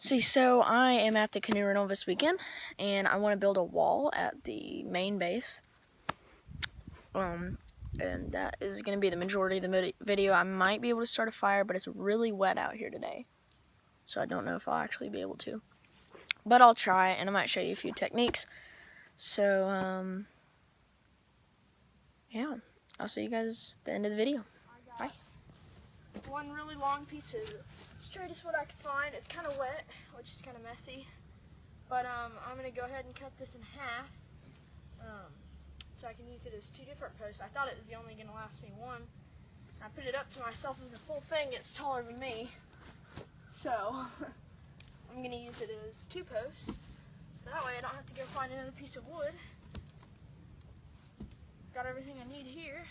So I am at the canoe rental this weekend, and I want to build a wall at the main base. And that is going to be the majority of the video. I might be able to start a fire, but it's really wet out here today, so I don't know if I'll actually be able to. But I'll try, and I might show you a few techniques. So, yeah, I'll see you guys at the end of the video. Bye. One really long piece of straightest wood I could find. It's kind of wet, which is kind of messy. But I'm going to go ahead and cut this in half so I can use it as two different posts. I thought it was only going to last me one. I put it up to myself as a full thing. It's taller than me. So I'm going to use it as two posts. So that way I don't have to go find another piece of wood. Got everything I need here.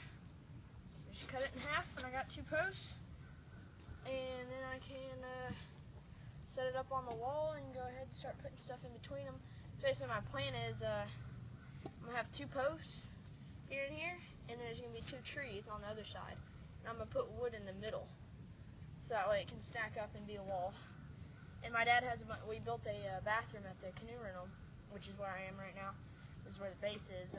Just cut it in half and I got two posts. And then I can set it up on the wall and go ahead and start putting stuff in between them. So basically my plan is I'm going to have two posts here and here, and there's going to be two trees on the other side. And I'm going to put wood in the middle, so that way it can stack up and be a wall. And my dad we built a bathroom at the canoe rental, which is where I am right now. This is where the base is.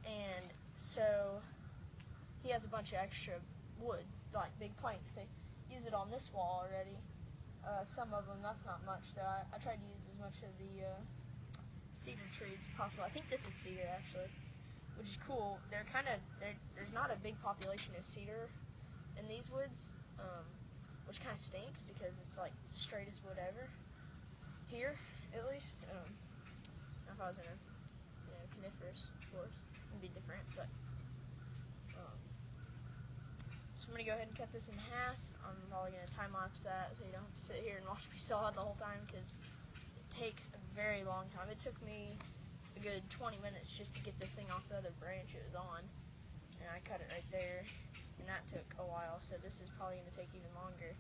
And so he has a bunch of extra wood, like big planks. They use it on this wall already. Some of them, that's not much though. I tried to use as much of the cedar trees as possible. I think this is cedar actually, which is cool. There's not a big population of cedar in these woods, which kind of stinks because it's like the straightest wood ever. Here, at least. If I was in a coniferous forest, it'd be different, but. So I'm going to go ahead and cut this in half. I'm probably going to time lapse that so you don't have to sit here and watch me saw it the whole time because it takes a very long time. It took me a good 20 minutes just to get this thing off the other branch it was on. And I cut it right there, and that took a while, so this is probably going to take even longer.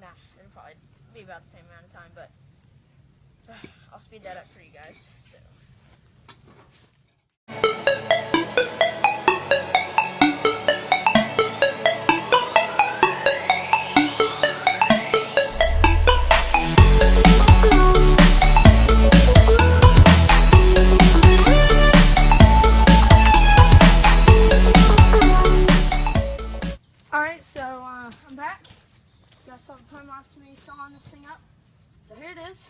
Nah, it'll probably be about the same amount of time, but I'll speed that up for you guys. So. Alright, so I'm back. You guys saw the time lapse of me sawing this thing up. So here it is.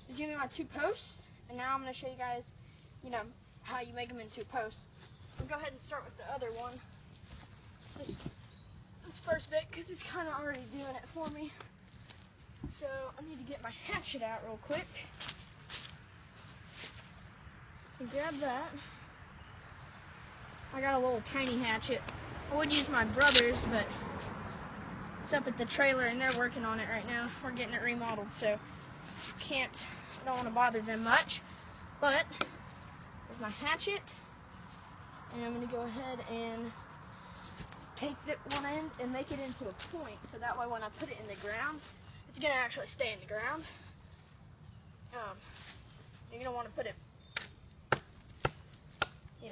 These are going to be my two posts. And now I'm going to show you guys, how you make them into posts. We'll go ahead and start with the other one. This first bit, because it's kind of already doing it for me. So I need to get my hatchet out real quick. And grab that. I got a little tiny hatchet. I would use my brother's, but it's up at the trailer and they're working on it right now. We're getting it remodeled, so don't want to bother them much. But there's my hatchet, and I'm going to go ahead and take that one end and make it into a point, so that way when I put it in the ground, it's going to actually stay in the ground. You're going to want to put it,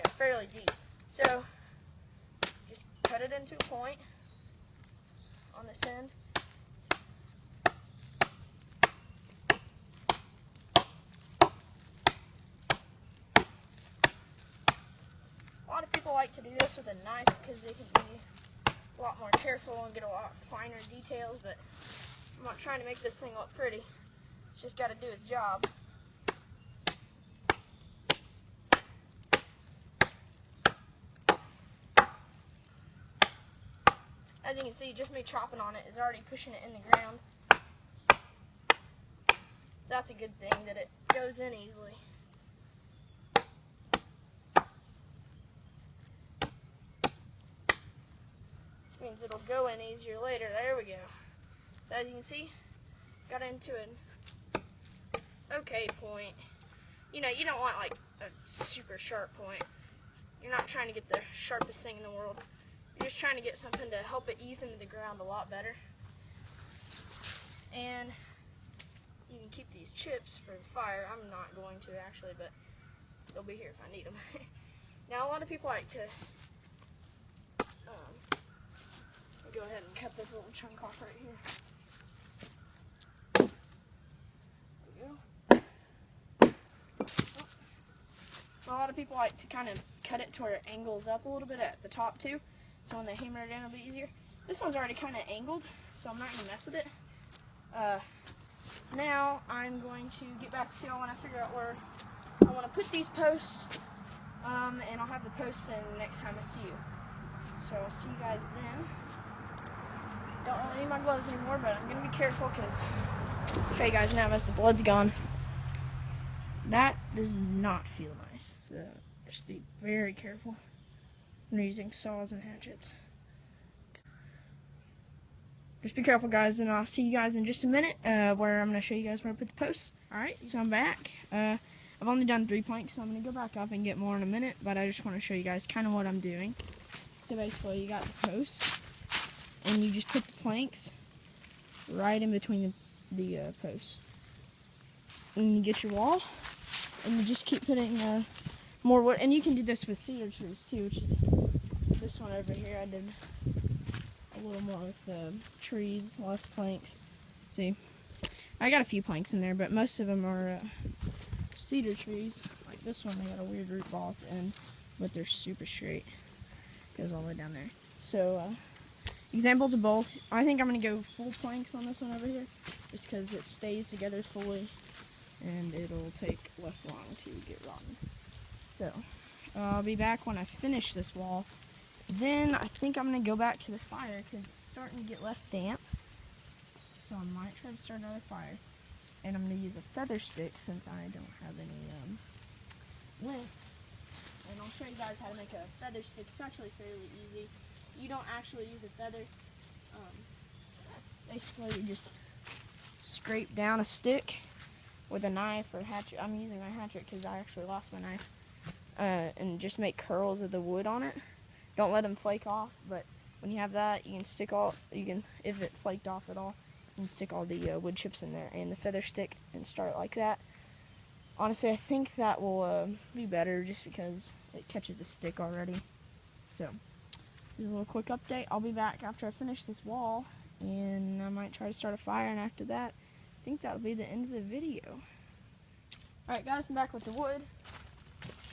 fairly deep. So just cut it into a point on this end. A lot of people like to do this with a knife because they can be a lot more careful and get a lot finer details, but I'm not trying to make this thing look pretty. It's just got to do its job. As you can see, just me chopping on it is already pushing it in the ground. So that's a good thing that it goes in easily. Which means it'll go in easier later. There we go. So as you can see, got into an okay point. You don't want like a super sharp point. You're not trying to get the sharpest thing in the world. You're just trying to get something to help it ease into the ground a lot better. And you can keep these chips for the fire. I'm not going to actually, but they'll be here if I need them. Now a lot of people like to go ahead and cut this little chunk off right here. A lot of people like to kind of cut it to where it angles up a little bit at the top too, so when they hammer it in it'll be easier. This one's already kind of angled, so I'm not going to mess with it. Now I'm going to get back with y'all when I figure out where I want to put these posts, and I'll have the posts in next time I see you. So I'll see you guys then. Don't really need my gloves anymore, but I'm going to be careful because I'll show you guys now as the blood's gone. That does not feel nice, so just be very careful when you're using saws and hatchets. Just be careful, guys, and I'll see you guys in just a minute where I'm going to show you guys where I put the posts. Alright, so I'm back. I've only done 3 planks, so I'm going to go back up and get more in a minute, but I just want to show you guys kind of what I'm doing. So basically, you got the posts, and you just put the planks right in between the posts. And you get your wall, and you just keep putting more wood. And you can do this with cedar trees too, which is this one over here. I did a little more with trees, less planks. See, I got a few planks in there, but most of them are cedar trees. Like this one, they got a weird root ball at the end, but they're super straight. Goes all the way down there. So, examples of both. I think I'm going to go full planks on this one over here, just because it stays together fully, and it'll take less long to get rotten. So, I'll be back when I finish this wall. Then I think I'm going to go back to the fire because it's starting to get less damp. So I might try to start another fire. And I'm going to use a feather stick since I don't have any lint. And I'll show you guys how to make a feather stick. It's actually fairly easy. You don't actually use a feather. Basically you just scrape down a stick with a knife or hatchet. I'm using my hatchet because I actually lost my knife. And just make curls of the wood on it. Don't let them flake off, but when you have that, you can stick all, if it flaked off at all, you can stick all the wood chips in there and the feather stick and start like that. Honestly, I think that will be better just because it catches a stick already. So, just a little quick update. I'll be back after I finish this wall, and I might try to start a fire, and after that, I think that'll be the end of the video. Alright guys, I'm back with the wood,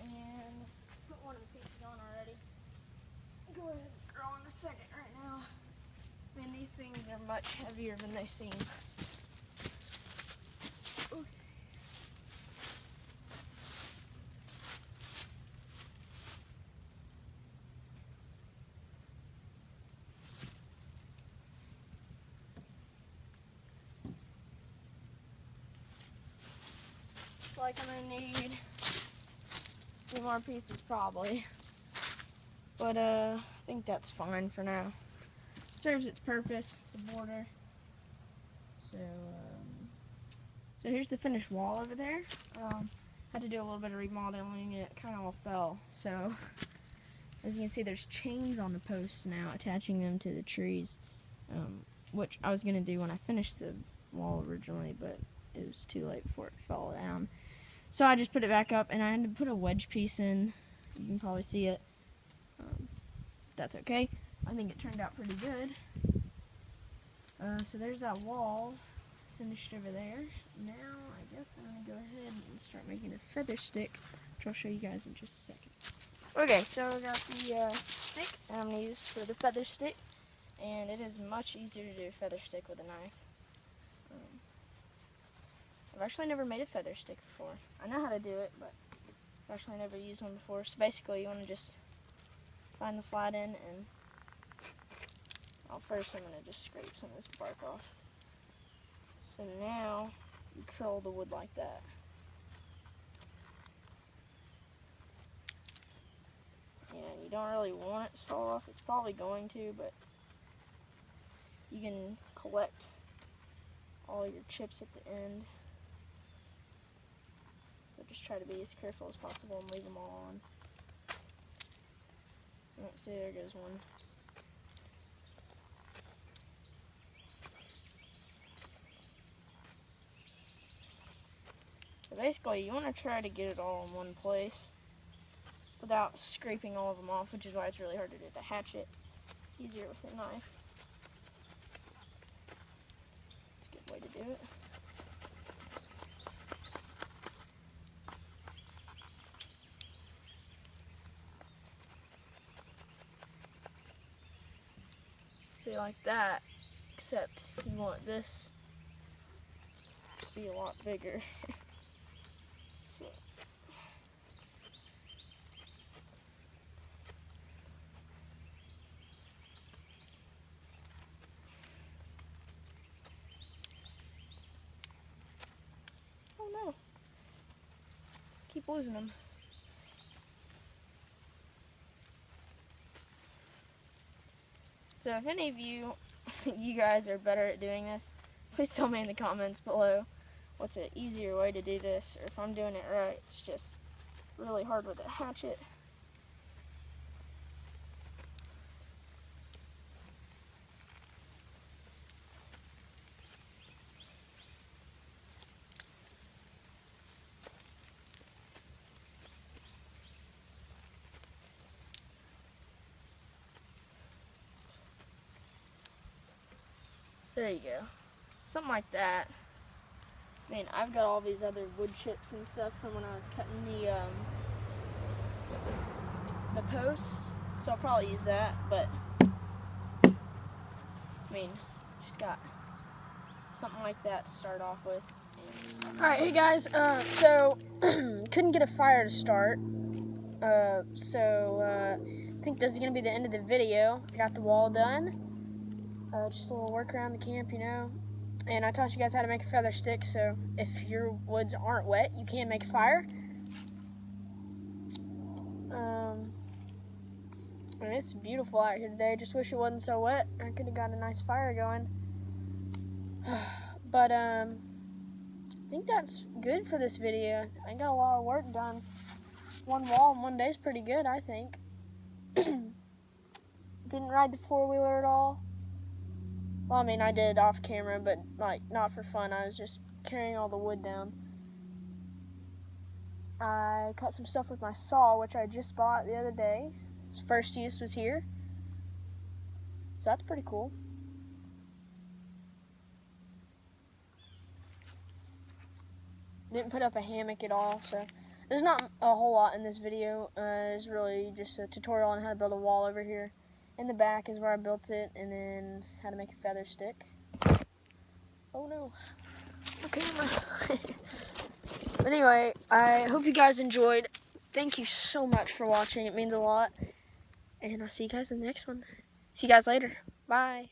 and put one of the pieces on already. Go ahead and draw in a second right now. I mean, these things are much heavier than they seem. Okay. Like I'm gonna need 2 more pieces probably, but I think that's fine for now. Serves its purpose. It's a border. So here's the finished wall over there. Had to do a little bit of remodeling. It kind of all fell. So as you can see, there's chains on the posts now, attaching them to the trees, which I was gonna do when I finished the wall originally, but it was too late before it fell down. So I just put it back up, and I had to put a wedge piece in. You can probably see it. That's okay. I think it turned out pretty good. So there's that wall finished over there. Now I guess I'm going to go ahead and start making a feather stick, which I'll show you guys in just a second. Okay, so I got the stick I'm going to use for the feather stick, and it is much easier to do a feather stick with a knife. I've actually never made a feather stick before. I know how to do it, but I've actually never used one before. So basically you want to just find the flat end, and first I'm going to just scrape some of this bark off. So now you curl the wood like that. And you don't really want it to fall off. It's probably going to, but you can collect all your chips at the end. So just try to be as careful as possible and leave them all on. See, there goes one. So basically, you want to try to get it all in one place without scraping all of them off, which is why it's really hard to do with a hatchet. Easier with a knife. It's a good way to do it. basically like that, except you want this to be a lot bigger. So. Oh no. Keep losing them. So if any of you guys are better at doing this, please tell me in the comments below what's an easier way to do this, or if I'm doing it right. It's just really hard with a hatchet. So there you go. Something like that. I mean, I've got all these other wood chips and stuff from when I was cutting the posts, so I'll probably use that, but I mean, just got something like that to start off with. Alright, hey guys, so couldn't get a fire to start, I think this is going to be the end of the video. I got the wall done. Just a little work around the camp, you know. And I taught you guys how to make a feather stick, so if your woods aren't wet, you can make a fire. And it's beautiful out here today. Just wish it wasn't so wet. I could have got a nice fire going. But I think that's good for this video. I got a lot of work done. One wall in one day is pretty good, I think. Didn't ride the four-wheeler at all. Well, I mean, I did off camera, but like not for fun. I was just carrying all the wood down. I cut some stuff with my saw, which I just bought the other day. Its first use was here. So that's pretty cool. Didn't put up a hammock at all, so there's not a whole lot in this video. It's really just a tutorial on how to build a wall over here. In the back is where I built it, and then how to make a feather stick. Oh no, the camera. But anyway, I hope you guys enjoyed. Thank you so much for watching. It means a lot. And I'll see you guys in the next one. See you guys later. Bye.